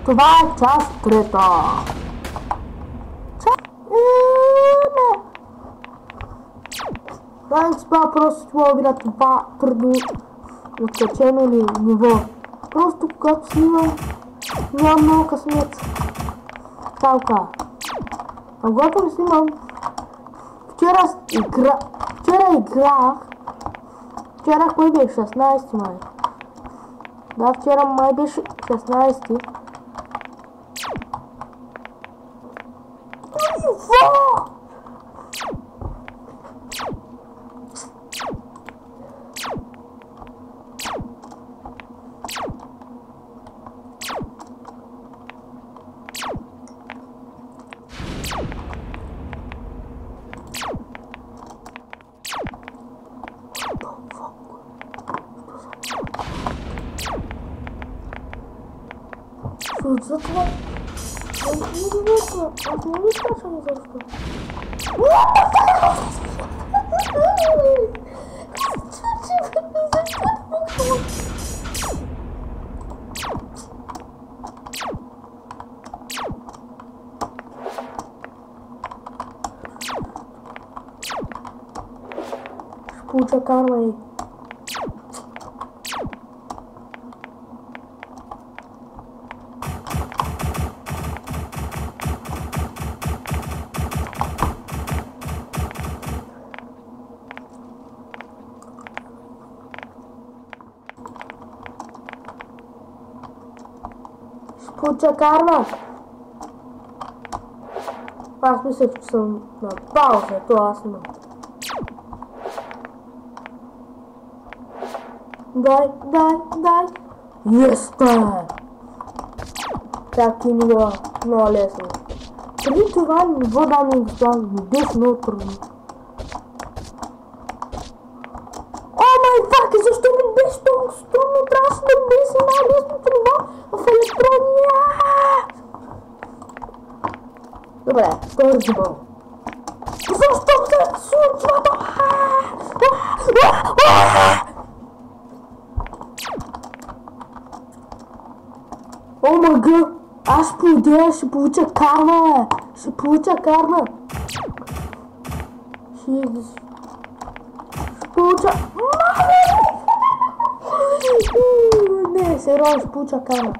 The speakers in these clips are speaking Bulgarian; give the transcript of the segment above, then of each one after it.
Това е част трета. Не. Знаете, това просто това би на това трудно откачено ли ниво. Просто когато снимам, нямам много късмет. Талка. А когато не снимам, вчера играх. Вчера кой беше? 16 май. Да, вчера май беше 16. Затова... Аз не ви скачам защо. Ще получа карма и... Получа карма. Аз мислех, че съм на пауза, то аз не. Дай. Еста! Таки ниво, много лесно. Преди това ниво, дами и господа, ми беше много трудно. О май фак, защо ми беше толкова трудно? Трябваше да беше най-лесното ниво в електрония. Добре, втори дебъл. Защо се случва това? О мага, аз по идея ще получа карма, ще получа карма. Ще получа... Не, сериозно ще получа карма.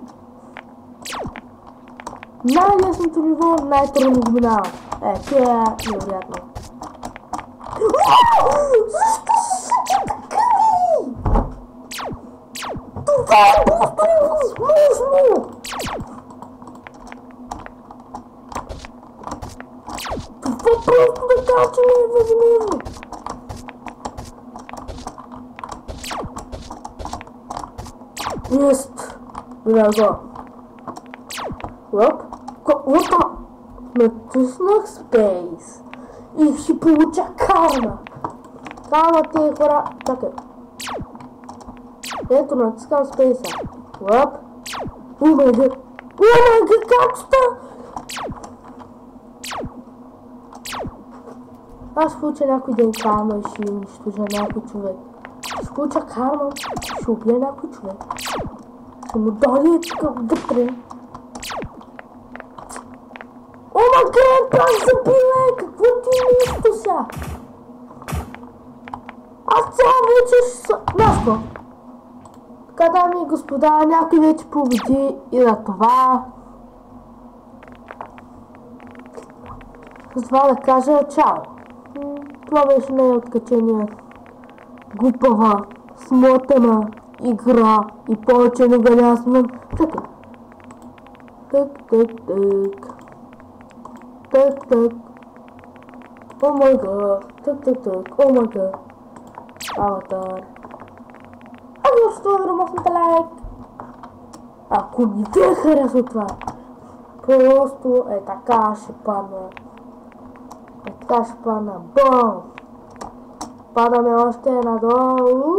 Най-лесното ниво, най-трудно го минава. Това е невероятно. Защо са такъви? Това е просто невъзможно! Това просто да кажа, че не е възможно. Ест! Драго. Оп. Опа! Натиснах спейс. И ще получа карма. Карма тези хора... Чакай. Ето, натискам спейса. Оп. Омайга, как става? Аз ще получа някой ден карма и ще унищожа някой човек. Ще получа карма, ще убия някой човек. Ще му дойде такъв вътре. Грен, пак забиле! Какво ти е нещо сега? Аз цял вече ще са... Няско! Така, дами и господа, някой вече победи и на това. С това да кажа чао. Това беше най-откачения глупава, смотана игра и повече не го ясвам. Чакай. Так. О май гад. Так. О май гад. Аватар. Ами още това махнете лайк. Ако не ви харесва това, просто е така ще падна. Бом! Падаме още надолу.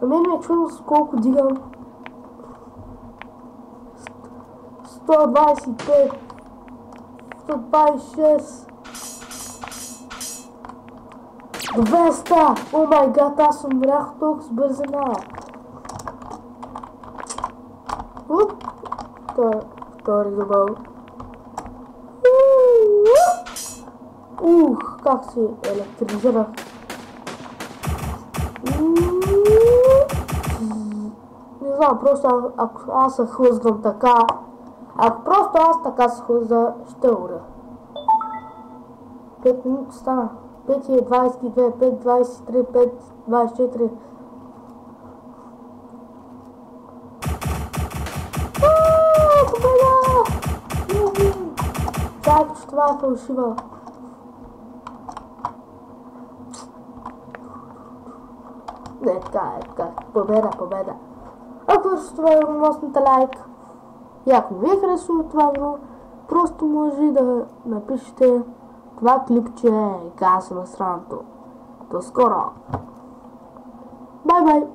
На мен ме е чудно с колко дигам. 125, 126, 200! О май гад, аз умрях толкова с бързина. втори зубъл. Как си електризирах. Не знам, просто ако аз се хлъзвам така, ако просто аз така се хлъза, ще уря. 5 минути стана. 5:22, 5:23, 5:24. Победа! Чакай, че това е фалшива. Не, така е. Победа. Ако върши това видео, мощната лайк. И ако ви е харесало това видео, просто може да напишете това клипче е гаса на странното. До скоро! Бай!